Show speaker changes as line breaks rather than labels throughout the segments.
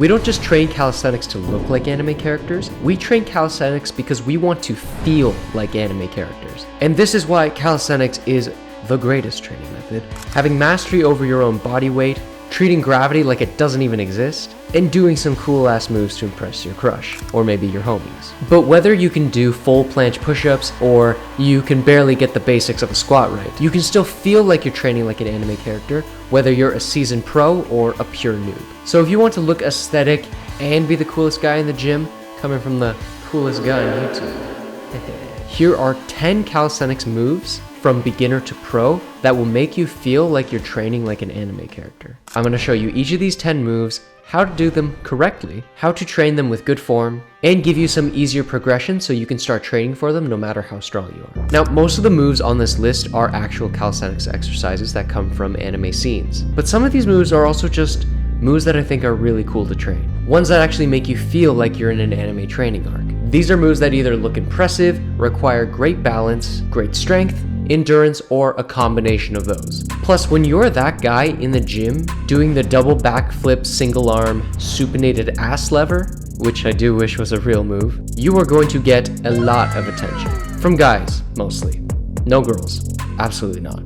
We don't just train calisthenics to look like anime characters, we train calisthenics because we want to feel like anime characters. And this is why calisthenics is the greatest training method. Having mastery over your own body weight, treating gravity like it doesn't even exist, and doing some cool ass moves to impress your crush, or maybe your homies. But whether you can do full planche push-ups, or you can barely get the basics of a squat right, you can still feel like you're training like an anime character, whether you're a seasoned pro or a pure noob. So if you want to look aesthetic and be the coolest guy in the gym, coming from the coolest guy on YouTube, here are 10 calisthenics moves from beginner to pro that will make you feel like you're training like an anime character. I'm going to show you each of these 10 moves, how to do them correctly, how to train them with good form, and give you some easier progression so you can start training for them no matter how strong you are. Now, most of the moves on this list are actual calisthenics exercises that come from anime scenes, but some of these moves are also just moves that I think are really cool to train. Ones that actually make you feel like you're in an anime training arc. These are moves that either look impressive, require great balance, great strength, endurance, or a combination of those. Plus, when you're that guy in the gym doing the double backflip single arm supinated ass lever, which I do wish was a real move, you are going to get a lot of attention. From guys, mostly. No girls. Absolutely not.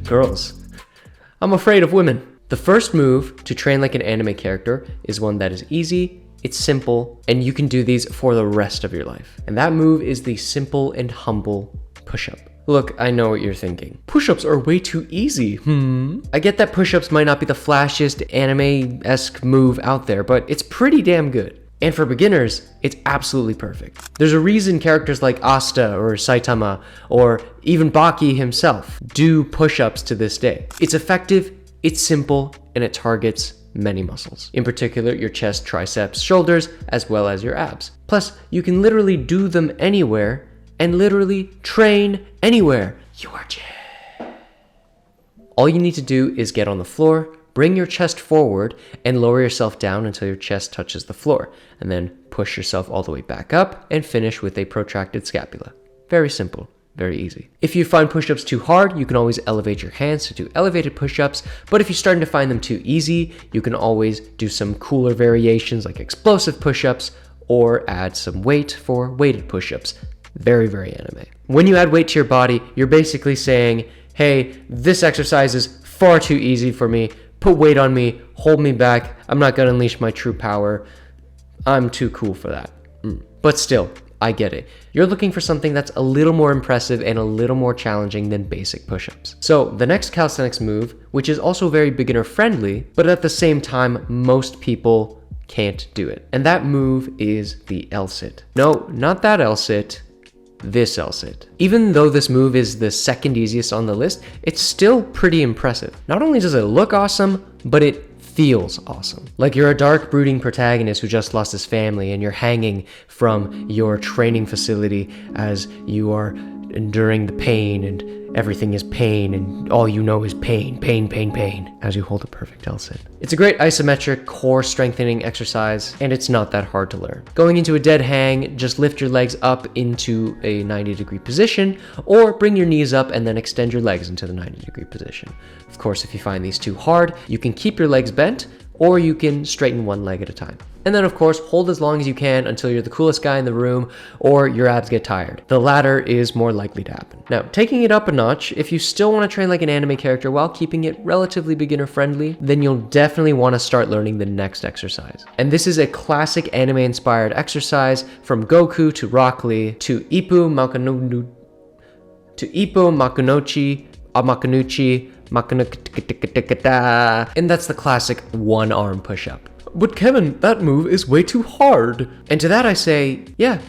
Girls. I'm afraid of women. The first move to train like an anime character is one that is easy, it's simple, and you can do these for the rest of your life. And that move is the simple and humble push-up. Look, I know what you're thinking. Push-ups are way too easy. I get that push-ups might not be the flashiest anime-esque move out there, but it's pretty damn good. And for beginners, it's absolutely perfect. There's a reason characters like Asta or Saitama or even Baki himself do push-ups to this day. It's effective, it's simple, and it targets many muscles. In particular, your chest, triceps, shoulders, as well as your abs. Plus, you can literally do them anywhere and literally train anywhere. You are Jay. All you need to do is get on the floor, bring your chest forward, and lower yourself down until your chest touches the floor, and then push yourself all the way back up and finish with a protracted scapula. Very simple, very easy. If you find push-ups too hard, you can always elevate your hands to do elevated push-ups, but if you're starting to find them too easy, you can always do some cooler variations like explosive push-ups or add some weight for weighted push-ups. Very, very anime. When you add weight to your body, you're basically saying, hey, this exercise is far too easy for me. Put weight on me, hold me back. I'm not gonna unleash my true power. I'm too cool for that. But still, I get it. You're looking for something that's a little more impressive and a little more challenging than basic push-ups. So the next calisthenics move, which is also very beginner friendly, but at the same time, most people can't do it. And that move is the L-sit. No, not that L-sit. This L-sit. Even though this move is the second easiest on the list, it's still pretty impressive. Not only does it look awesome, but it feels awesome. Like you're a dark, brooding protagonist who just lost his family and you're hanging from your training facility as you are enduring the pain, and everything is pain, and all you know is pain, pain, pain, pain, as you hold a perfect L-sit. It's a great isometric core strengthening exercise, and it's not that hard to learn. Going into a dead hang, just lift your legs up into a 90-degree position, or bring your knees up and then extend your legs into the 90-degree position. Of course, if you find these too hard, you can keep your legs bent, or you can straighten one leg at a time. And then of course, hold as long as you can until you're the coolest guy in the room or your abs get tired. The latter is more likely to happen. Now, taking it up a notch, if you still want to train like an anime character while keeping it relatively beginner friendly, then you'll definitely want to start learning the next exercise. And this is a classic anime inspired exercise from Goku to Rock Lee to Ippo Makunochi, and that's the classic one arm push-up. But Kevin, that move is way too hard. And to that I say, yeah,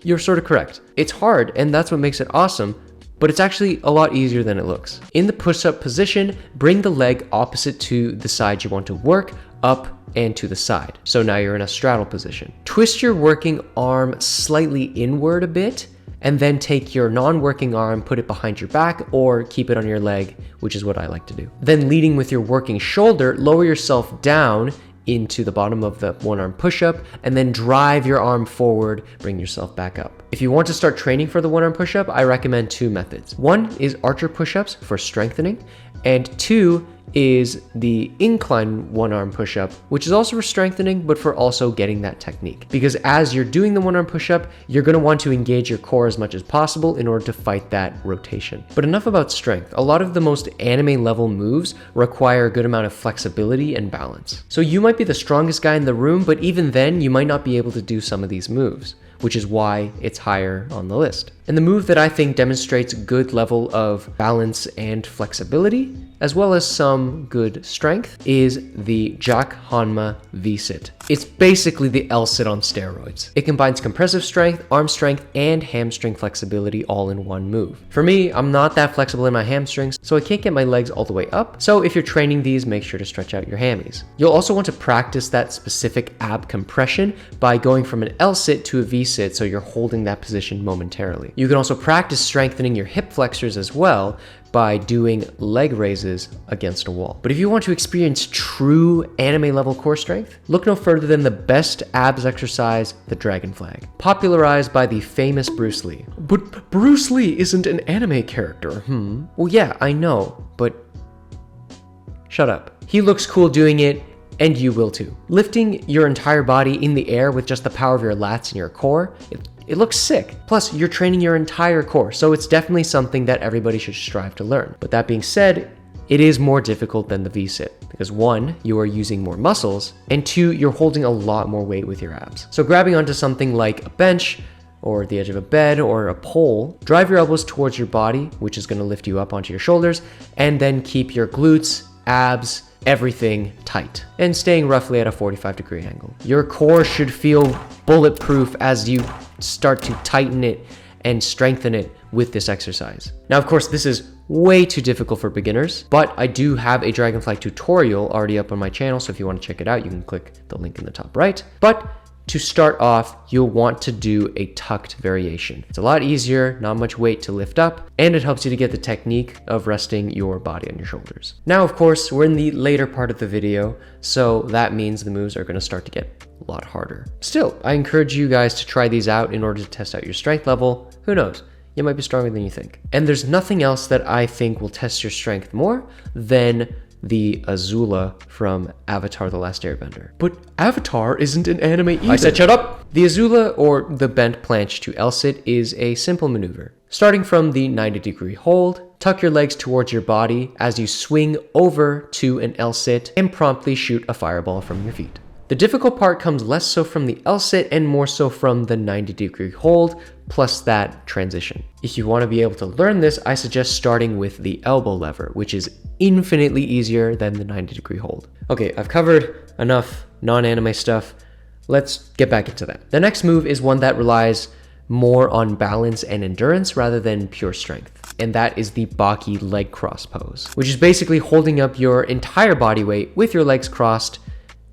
you're sort of correct. It's hard, and that's what makes it awesome, but it's actually a lot easier than it looks. In the push-up position, bring the leg opposite to the side you want to work, up and to the side. So now you're in a straddle position. Twist your working arm slightly inward a bit, and then take your non-working arm, put it behind your back, or keep it on your leg, which is what I like to do. Then leading with your working shoulder, lower yourself down into the bottom of the one arm push-up, and then drive your arm forward, bring yourself back up. If you want to start training for the one arm push-up, I recommend two methods. One is archer push-ups for strengthening, and two is the incline one-arm push-up, which is also for strengthening, but for also getting that technique. Because as you're doing the one-arm push-up, you're going to want to engage your core as much as possible in order to fight that rotation. But enough about strength. A lot of the most anime level moves require a good amount of flexibility and balance. So you might be the strongest guy in the room, but even then you might not be able to do some of these moves, which is why it's higher on the list. And the move that I think demonstrates good level of balance and flexibility, as well as some good strength, is the Jack Hanma V-sit. It's basically the L-sit on steroids. It combines compressive strength, arm strength, and hamstring flexibility all in one move. For me, I'm not that flexible in my hamstrings, so I can't get my legs all the way up. So if you're training these, make sure to stretch out your hammies. You'll also want to practice that specific ab compression by going from an L-sit to a V-sit, so you're holding that position momentarily. You can also practice strengthening your hip flexors as well by doing leg raises against a wall. But if you want to experience true anime level core strength, look no further than the best abs exercise, the dragon flag, popularized by the famous Bruce Lee. But Bruce Lee isn't an anime character, Well, yeah, I know, but shut up. He looks cool doing it, and you will too. Lifting your entire body in the air with just the power of your lats and your core, it looks sick. Plus, you're training your entire core, so it's definitely something that everybody should strive to learn. But that being said, it is more difficult than the V-sit, because 1, you are using more muscles, and 2, you're holding a lot more weight with your abs. So grabbing onto something like a bench, or the edge of a bed, or a pole, drive your elbows towards your body, which is going to lift you up onto your shoulders, and then keep your glutes, abs, everything tight, and staying roughly at a 45-degree angle. Your core should feel bulletproof as you start to tighten it and strengthen it with this exercise. Now, of course, this is way too difficult for beginners, but I do have a dragonfly tutorial already up on my channel, so if you want to check it out, you can click the link in the top right. But to start off, you'll want to do a tucked variation. It's a lot easier, not much weight to lift up, and it helps you to get the technique of resting your body on your shoulders. Now, of course, we're in the later part of the video, so that means the moves are going to start to get a lot harder. Still, I encourage you guys to try these out in order to test out your strength level. Who knows? You might be stronger than you think. And there's nothing else that I think will test your strength more than the Azula from Avatar: The Last Airbender. But Avatar isn't an anime either. I said shut up! The Azula, or the bent planche to L-sit, is a simple maneuver. Starting from the 90-degree hold, tuck your legs towards your body as you swing over to an L-sit and promptly shoot a fireball from your feet. The difficult part comes less so from the L-sit and more so from the 90-degree hold, plus that transition. If you want to be able to learn this, I suggest starting with the elbow lever, which is infinitely easier than the 90-degree hold. Okay, I've covered enough non-anime stuff. Let's get back into that. The next move is one that relies more on balance and endurance rather than pure strength, and that is the Baki leg cross pose, which is basically holding up your entire body weight with your legs crossed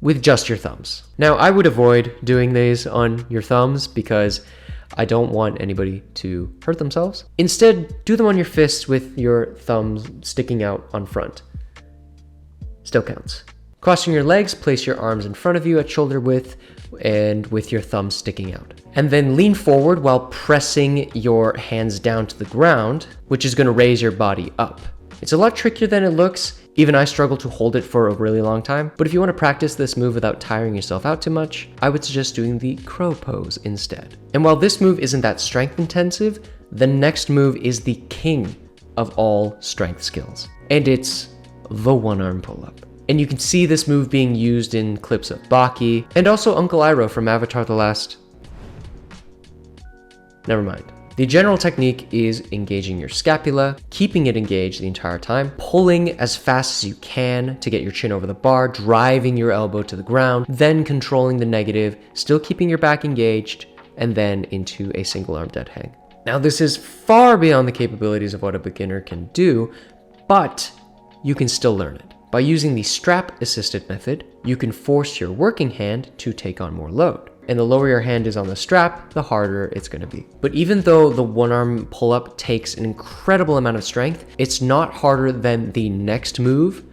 with just your thumbs. Now, I would avoid doing these on your thumbs because I don't want anybody to hurt themselves. Instead, do them on your fists with your thumbs sticking out on front. Still counts. Crossing your legs, place your arms in front of you at shoulder width and with your thumbs sticking out. And then lean forward while pressing your hands down to the ground, which is going to raise your body up. It's a lot trickier than it looks. Even I struggle to hold it for a really long time, but if you want to practice this move without tiring yourself out too much, I would suggest doing the crow pose instead. And while this move isn't that strength intensive, the next move is the king of all strength skills, and it's the one-arm pull-up. And you can see this move being used in clips of Baki, and also Uncle Iroh from Avatar: The Last... Never mind. The general technique is engaging your scapula, keeping it engaged the entire time, pulling as fast as you can to get your chin over the bar, driving your elbow to the ground, then controlling the negative, still keeping your back engaged, and then into a single arm dead hang. Now, this is far beyond the capabilities of what a beginner can do, but you can still learn it. By using the strap assisted method, you can force your working hand to take on more load. And the lower your hand is on the strap, the harder it's going to be. But even though the one-arm pull-up takes an incredible amount of strength, it's not harder than the next move,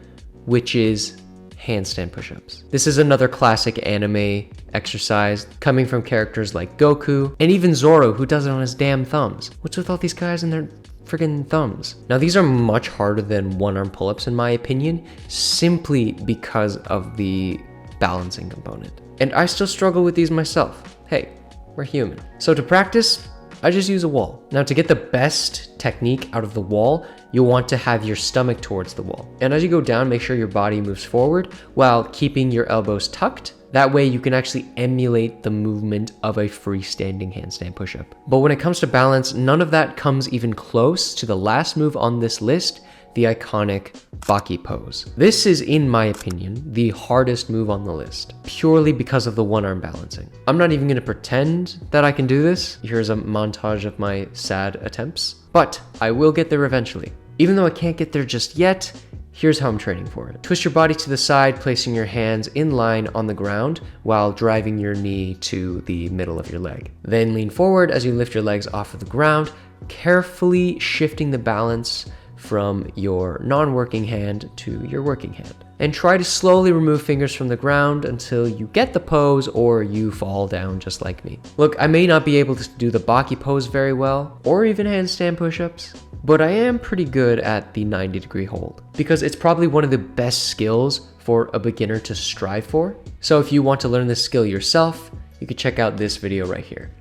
which is handstand push-ups. This is another classic anime exercise coming from characters like Goku and even Zoro, who does it on his damn thumbs. What's with all these guys and their friggin' thumbs. Now these are much harder than one arm pull-ups in my opinion, simply because of the balancing component. And I still struggle with these myself. Hey, we're human. So to practice, I just use a wall. Now to get the best technique out of the wall, you'll want to have your stomach towards the wall. And as you go down, make sure your body moves forward while keeping your elbows tucked. That way you can actually emulate the movement of a freestanding handstand push-up. But when it comes to balance, none of that comes even close to the last move on this list, the iconic Baki pose. This is, in my opinion, the hardest move on the list, purely because of the one arm balancing. I'm not even gonna pretend that I can do this. Here's a montage of my sad attempts, but I will get there eventually. Even though I can't get there just yet, here's how I'm training for it. Twist your body to the side, placing your hands in line on the ground while driving your knee to the middle of your leg. Then lean forward as you lift your legs off of the ground, carefully shifting the balance from your non-working hand to your working hand. And try to slowly remove fingers from the ground until you get the pose or you fall down just like me. Look, I may not be able to do the Baki pose very well, or even handstand push-ups, but I am pretty good at the 90-degree hold, because it's probably one of the best skills for a beginner to strive for. So if you want to learn this skill yourself, you can check out this video right here.